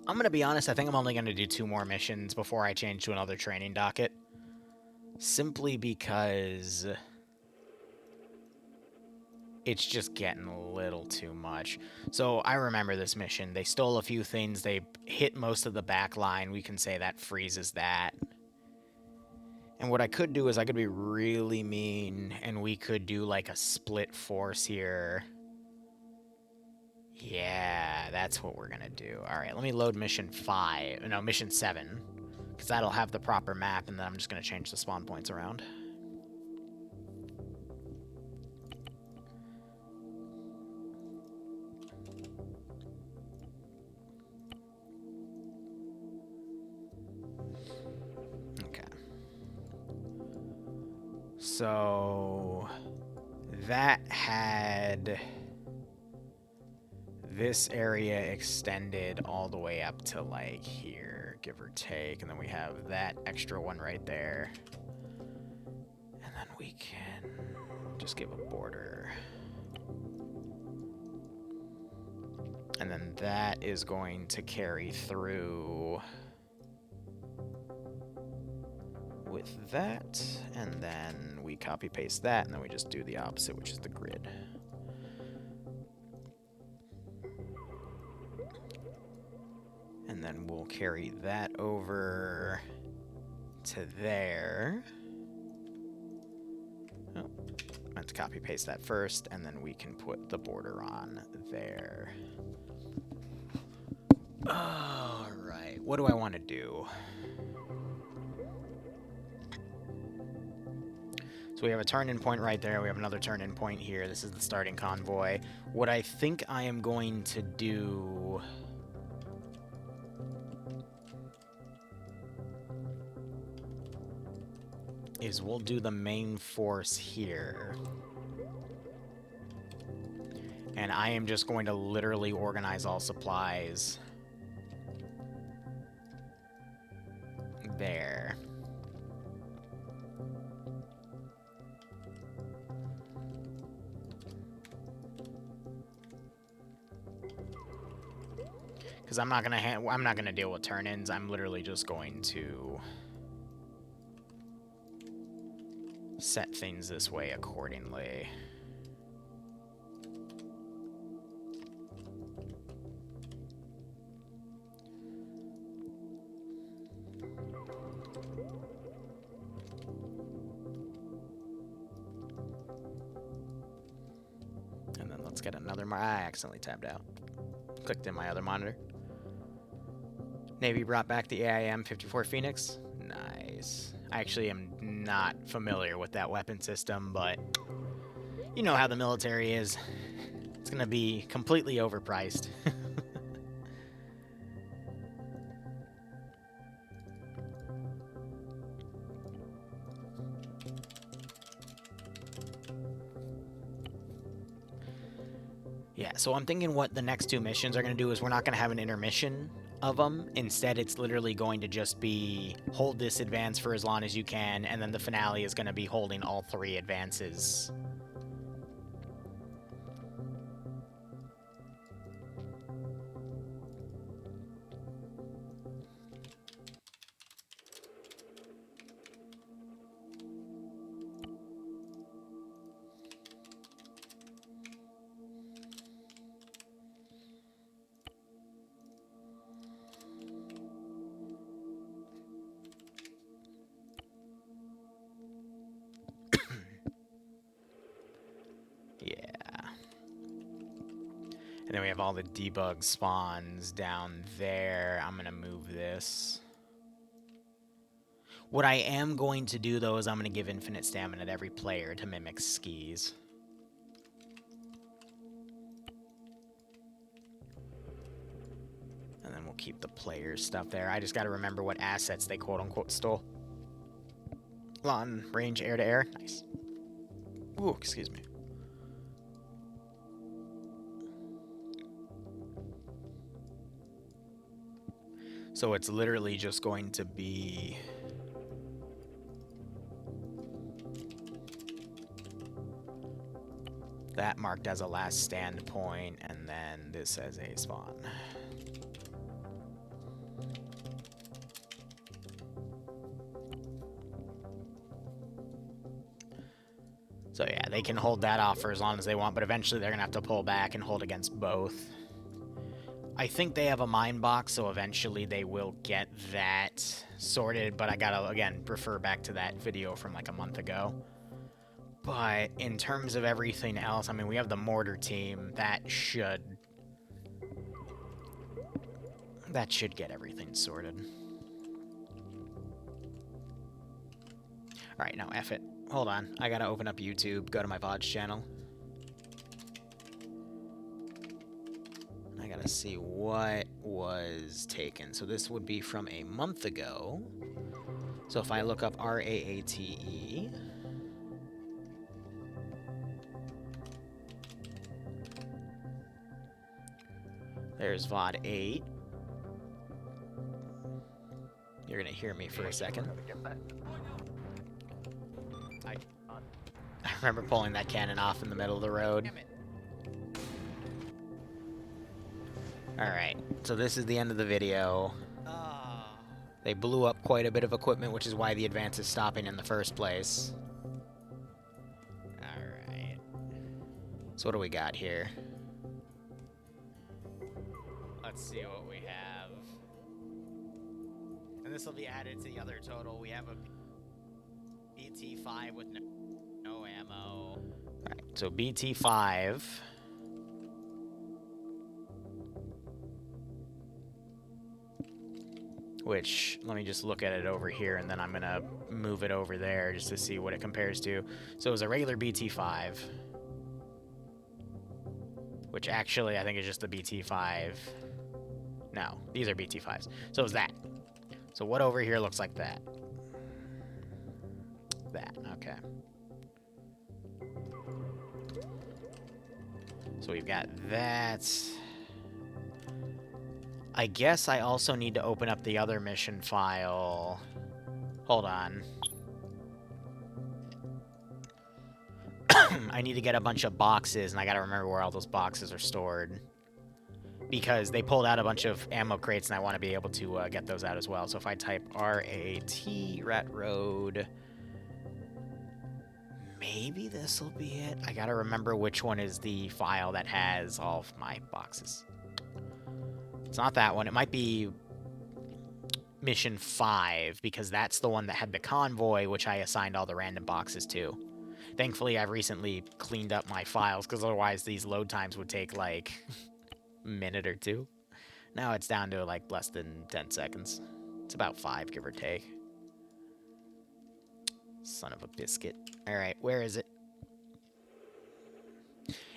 I'm going to be honest, I think I'm only going to do 2 more missions before I change to another training docket. Simply because it's just getting a little too much. So I remember this mission. They stole a few things. They hit most of the back line. We can say that freezes that. And what I could do is I could be really mean, and we could do like a split force here. Yeah, that's what we're going to do. All right, let me load mission 5. No, mission 7. Because that'll have the proper map, and then I'm just going to change the spawn points around. Okay. So that had this area extended all the way up to like here, give or take, and then we have that extra one right there. And then we can just give a border. And then that is going to carry through with that, and then we copy paste that, and then we just do the opposite, which is the grid. And then we'll carry that over to there. Oh, let's copy paste that first, and then we can put the border on there. All right, what do I want to do? So we have a turn-in point right there. We have another turn-in point here. This is the starting convoy. What I think I am going to do is we'll do the main force here. And I am just going to literally organize all supplies there. Because I'm not gonna deal with turn-ins. I'm literally just going to set things this way accordingly. And then let's get another. I accidentally tabbed out. Clicked in my other monitor. Navy brought back the AIM 54 Phoenix. Nice. I actually am not familiar with that weapon system, but you know how the military is. It's going to be completely overpriced. Yeah, so I'm thinking what the next 2 missions are going to do is we're not going to have an intermission of them. Instead, it's literally going to just be hold this advance for as long as you can, and then the finale is going to be holding all 3 advances. And then we have all the debug spawns down there. I'm going to move this. What I am going to do, though, is I'm going to give infinite stamina to every player to mimic skis. And then we'll keep the player stuff there. I just got to remember what assets they quote-unquote stole. Long range air-to-air. Nice. Ooh, excuse me. So it's literally just going to be that marked as a last stand point, and then this as a spawn. So yeah, they can hold that off for as long as they want, but eventually they're gonna have to pull back and hold against both. I think they have a mine box, so eventually they will get that sorted, but I gotta, again, refer back to that video from like a month ago. But in terms of everything else, I mean, we have the mortar team. That should get everything sorted. Alright, now F it. Hold on. I gotta open up YouTube, go to my VODS channel. I gotta see what was taken. So this would be from a month ago. So if I look up RAATE... There's VOD 8. You're gonna hear me for a second. I remember pulling that cannon off in the middle of the road. Alright, so this is the end of the video. They blew up quite a bit of equipment, which is why the advance is stopping in the first place. Alright. So what do we got here? Let's see what we have. And this will be added to the other total. We have a BT5 with no ammo. Alright, so BT5. Which, let me just look at it over here, and then I'm gonna move it over there just to see what it compares to. So it was a regular BT5. Which actually, I think is just the BT5. No, these are BT5s. So it was that. So what over here looks like that? That, okay. So we've got that. I guess I also need to open up the other mission file. Hold on. I need to get a bunch of boxes, and I gotta remember where all those boxes are stored. Because they pulled out a bunch of ammo crates, and I want to be able to get those out as well. So if I type Raate Road... Maybe this will be it. I gotta remember which one is the file that has all of my boxes. It's not that one. It might be Mission 5, because that's the one that had the convoy, which I assigned all the random boxes to. Thankfully, I've recently cleaned up my files, because otherwise these load times would take, like, a minute or two. Now it's down to, like, less than 10 seconds. It's about 5, give or take. Son of a biscuit. Alright, where is it?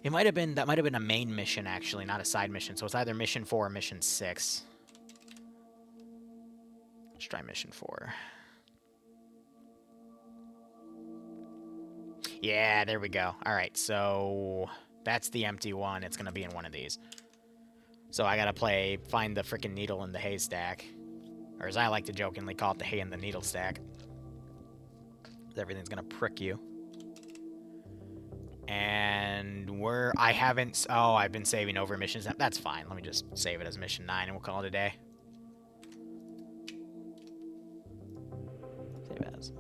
It might have been, that might have been a main mission, actually, not a side mission. So it's either Mission 4 or Mission 6. Let's try Mission 4. Yeah, there we go. Alright, so that's the empty one. It's gonna be in one of these. So I gotta find the frickin' needle in the haystack. Or as I like to jokingly call it, the hay in the needle stack. Everything's gonna prick you. And I've been saving over missions. That's fine. Let me just save it as Mission 9 and we'll call it a day. Save as.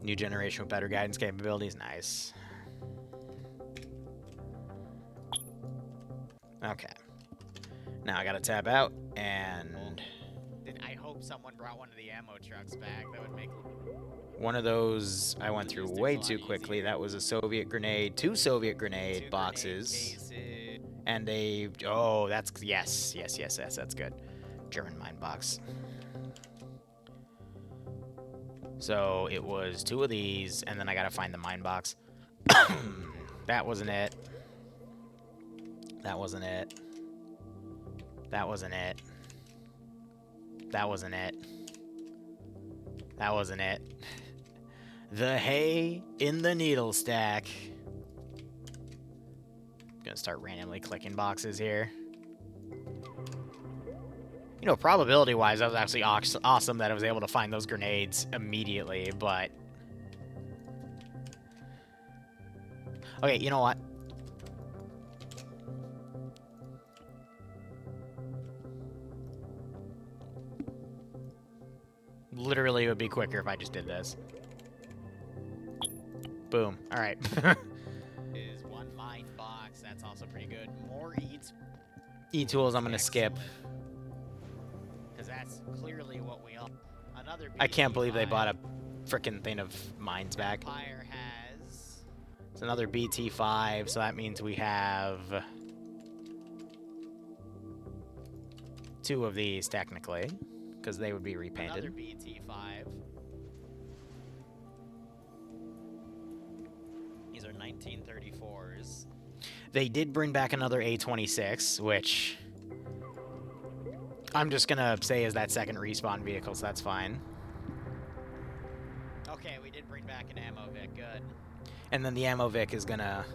New generation with better guidance capabilities. Nice. Okay. Now I gotta tab out and... I hope someone brought one of the ammo trucks back. That would make... One of those I went through way too quickly. That was a Soviet grenade. 2 Soviet grenade boxes. And a... Oh, that's... Yes, that's good. German mine box. So it was 2 of these, and then I gotta find the mine box. That wasn't it. That wasn't it. That wasn't it. That wasn't it. That wasn't it. The hay in the needle stack. Gonna start randomly clicking boxes here. You know, probability-wise, that was actually awesome that I was able to find those grenades immediately, but... Okay, you know what? literally it would be quicker if I just did this. Boom. All right. Is one mine box. That's also pretty good. More E-tools I'm going to skip. Because that's clearly what we all... Another I can't believe they bought a frickin' thing of mines back. Empire has... It's another BT5, so that means we have... 2 of these, technically. Because they would be repainted. Another BT5. These are 1934s. They did bring back another A26, which... I'm just gonna say is that second respawn vehicle, so that's fine. Okay, we did bring back an ammo Vic, good. And then the ammo Vic is gonna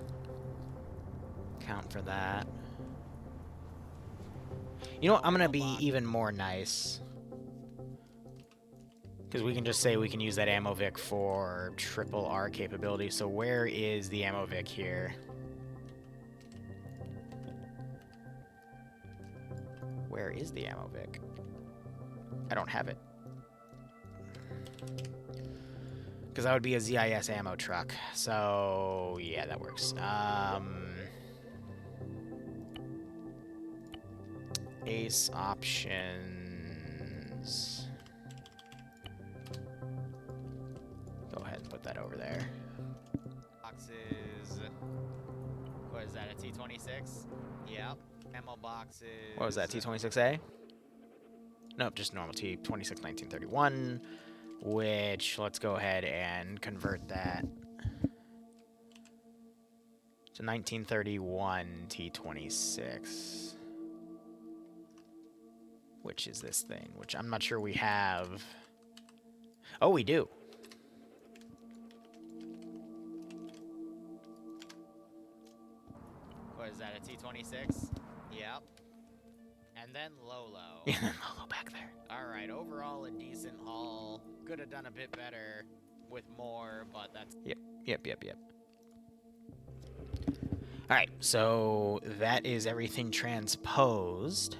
count for that. You know what, I'm gonna be even more nice. Because we can just say we can use that ammo Vic for triple R capability. So where is the ammo Vic here? Where is the ammo Vic? I don't have it. Because that would be a ZIS ammo truck. So, yeah, that works. Ace options. Go ahead and put that over there. Boxes. What is that, a T26? Yep. Ammo boxes. What was that, T26A? Nope, just normal T26 1931, which let's go ahead and convert that to 1931 T26, which is this thing, which I'm not sure we have. Oh, we do. What is that, a T26? Yep. And then Lolo. Yeah, Lolo back there. Alright, overall a decent haul. Could have done a bit better with more, but that's... Yep. Alright, so that is everything transposed.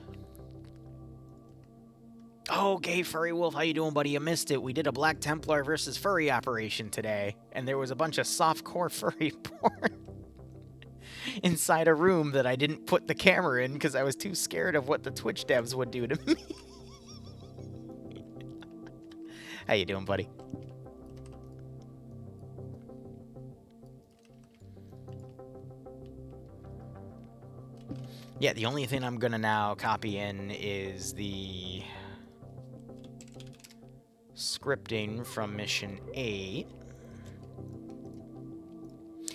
Oh, Gay Furry Wolf, how you doing, buddy? You missed it. We did a Black Templar versus Furry operation today, and there was a bunch of softcore furry porn inside a room that I didn't put the camera in because I was too scared of what the Twitch devs would do to me. How you doing, buddy? Yeah, the only thing I'm gonna now copy in is the scripting from Mission 8.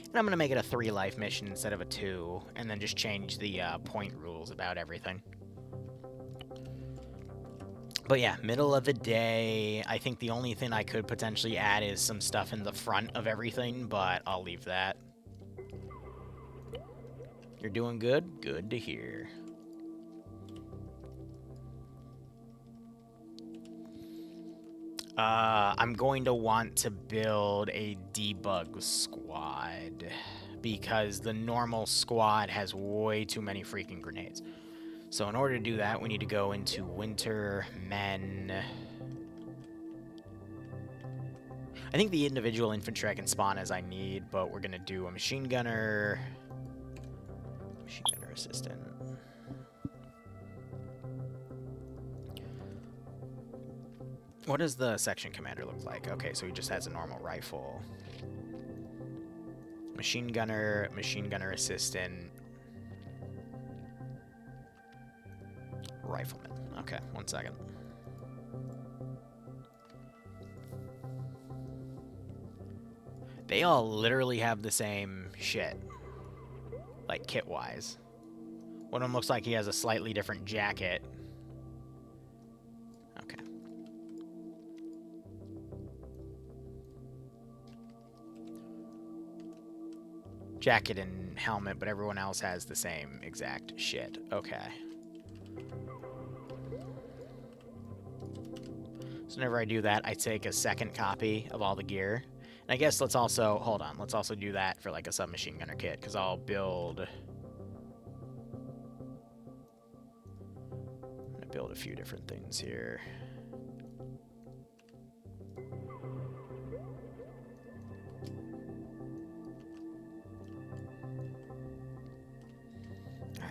And I'm going to make it a 3-life mission instead of a 2, and then just change the point rules about everything. But yeah, middle of the day, I think the only thing I could potentially add is some stuff in the front of everything, but I'll leave that. You're doing good? Good to hear. I'm going to want to build a debug squad because the normal squad has way too many freaking grenades. So in order to do that, we need to go into Winter, Men. I think the individual infantry I can spawn as I need, but we're going to do a machine gunner assistant. What does the section commander look like? Okay, so he just has a normal rifle. Machine gunner assistant. Rifleman. Okay, 1 second. They all literally have the same shit. Like, kit-wise. One of them looks like he has a slightly different jacket. Okay. Jacket and helmet, but everyone else has the same exact shit. Okay. So whenever I do that, I take a second copy of all the gear. And I guess let's also, hold on, let's also do that for like a submachine gunner kit, because I'll build... I'm going to build a few different things here.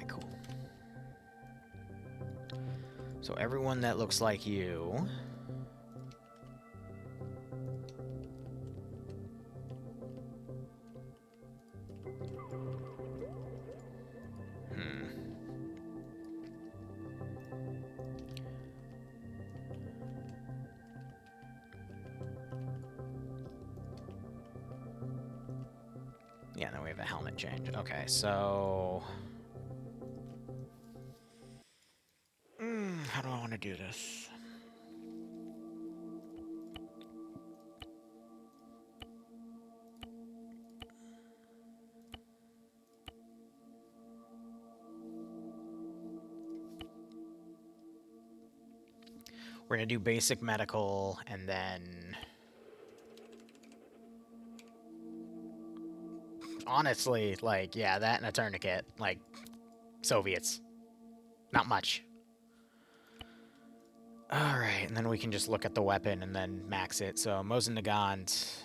Alright, cool. So everyone that looks like you... Yeah, then we have a helmet change. Okay, so... how do I want to do this? We're going to do basic medical, and then... Honestly, like, yeah, that and a tourniquet. Like, Soviets. Not much. Alright, and then we can just look at the weapon and then max it. So, Mosin Nagant,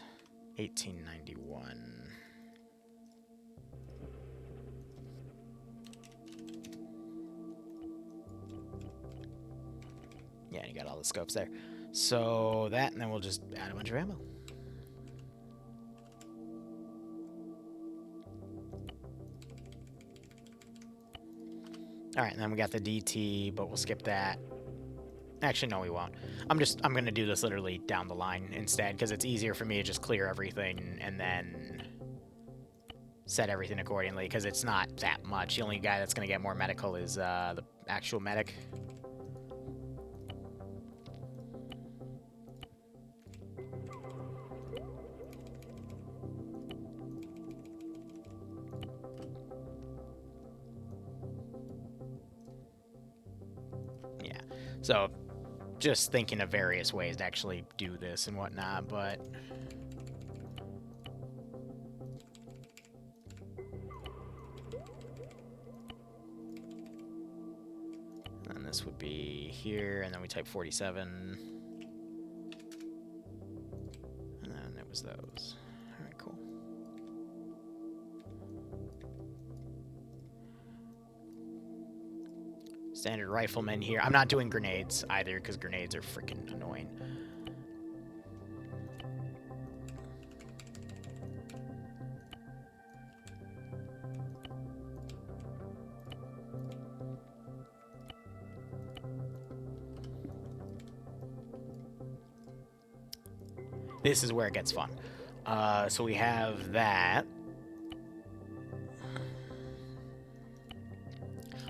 1891. Yeah, you got all the scopes there. So, that, and then we'll just add a bunch of ammo. Alright, and then we got the DT, but we'll skip that. Actually, no, we won't. I'm gonna do this literally down the line instead, because it's easier for me to just clear everything and then set everything accordingly, because it's not that much. The only guy that's gonna get more medical is the actual medic. Yeah, so just thinking of various ways to actually do this and whatnot, but... And this would be here, and then we type 47. And then it was those. Alright, cool. Standard rifleman here. I'm not doing grenades either, because grenades are freaking annoying. This is where it gets fun. So we have that.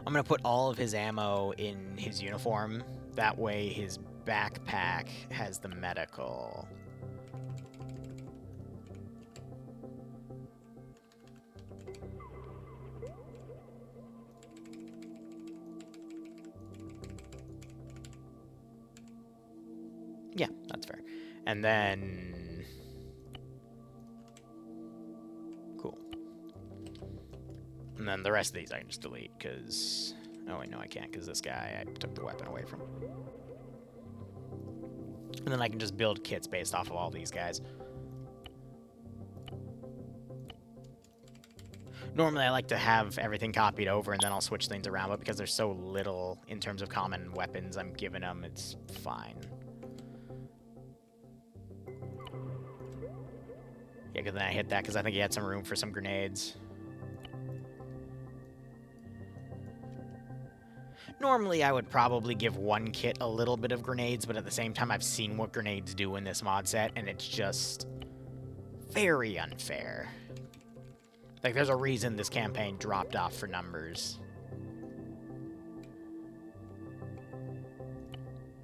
I'm going to put all of his ammo in his uniform. That way his backpack has the medical. Yeah, that's fair. And then... Cool. And then the rest of these I can just delete, because... Oh, wait, no, I can't, because this guy, I took the weapon away from. And then I can just build kits based off of all these guys. Normally, I like to have everything copied over, and then I'll switch things around, but because there's so little in terms of common weapons I'm giving them, it's fine. Yeah, because then I hit that, because I think he had some room for some grenades. Normally, I would probably give one kit a little bit of grenades, but at the same time, I've seen what grenades do in this mod set, and it's just very unfair. Like, there's a reason this campaign dropped off for numbers.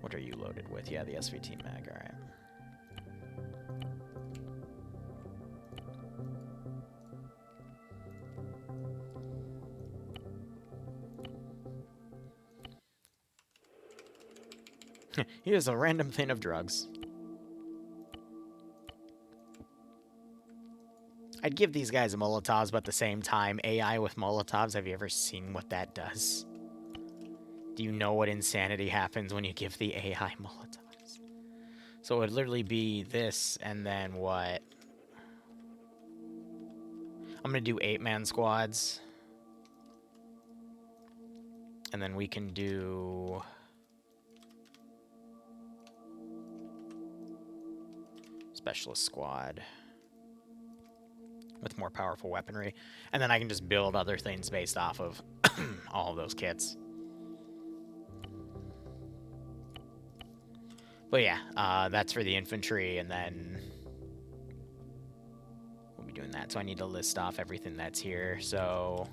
What are you loaded with? Yeah, the SVT mag, alright. Here's a random thing of drugs. I'd give these guys Molotovs, but at the same time, AI with Molotovs, have you ever seen what that does? Do you know what insanity happens when you give the AI Molotovs? So it would literally be this, and then what? I'm gonna do 8-man squads. And then we can do... Specialist Squad. With more powerful weaponry. And then I can just build other things based off of all of those kits. But yeah, that's for the infantry, and then we'll be doing that. So I need to list off everything that's here. So...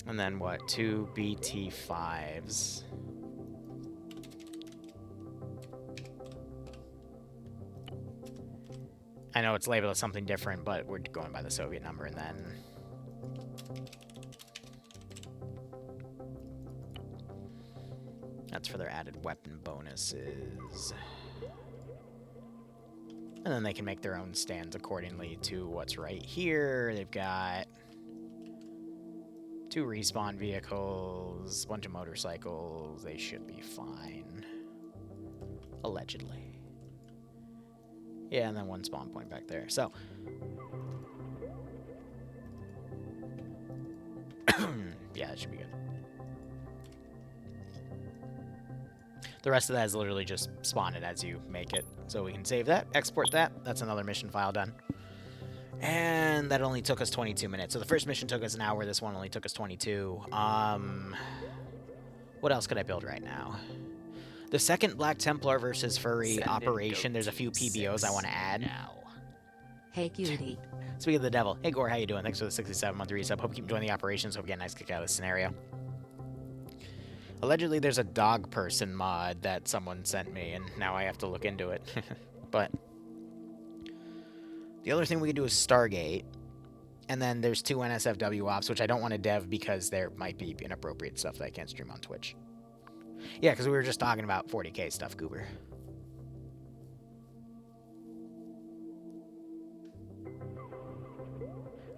And then what? 2 BT5s. I know it's labeled as something different, but we're going by the Soviet number, and then... That's for their added weapon bonuses. And then they can make their own stands accordingly to what's right here. They've got 2 respawn vehicles, a bunch of motorcycles. They should be fine. Allegedly. Yeah, and then 1 spawn point back there. So, yeah, that should be good. The rest of that is literally just spawn it as you make it. So we can save that, export that. That's another mission file done. And that only took us 22 minutes. So the first mission took us an hour. This one only took us 22. What else could I build right now? The second Black Templar versus Furry operation, there's a few PBOs I want to add. Now. Hey, cutie. Speaking of the devil. Hey, Gore, how you doing? Thanks for the 67-month resub. Hope you keep enjoying the operations. Hope you get a nice kick out of this scenario. Allegedly, there's a dog person mod that someone sent me, and now I have to look into it. But the other thing we can do is Stargate. And then there's 2 NSFW ops, which I don't want to dev because there might be inappropriate stuff that I can't stream on Twitch. Yeah, because we were just talking about 40k stuff, Goober.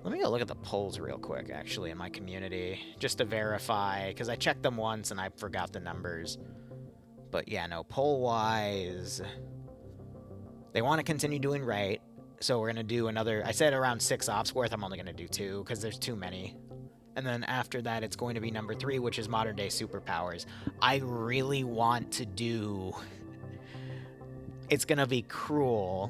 Let me go look at the polls real quick, actually, in my community, just to verify, because I checked them once and I forgot the numbers. But yeah, no, poll-wise, they want to continue doing right, so we're going to do another, I said around 6 ops worth, I'm only going to do 2, because there's too many. And then after that, it's going to be number 3, which is modern-day superpowers. I really want to do... It's going to be cruel,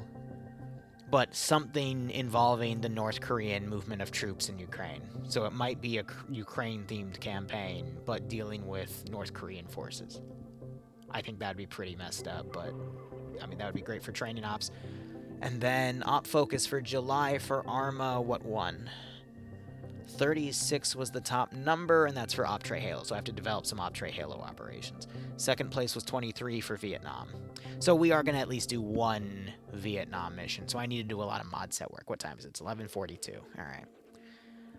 but something involving the North Korean movement of troops in Ukraine. So it might be a Ukraine-themed campaign, but dealing with North Korean forces. I think that'd be pretty messed up, but, I mean, that would be great for training ops. And then op focus for July for Arma, what won? 36 was the top number, and that's for Optre Halo, so I have to develop some Optre Halo operations. Second place was 23 for Vietnam. So we are going to at least do 1 Vietnam mission, so I need to do a lot of mod set work. What time is it? It's 11:42. All right.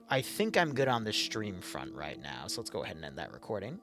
I think I'm good on the stream front right now, so let's go ahead and end that recording.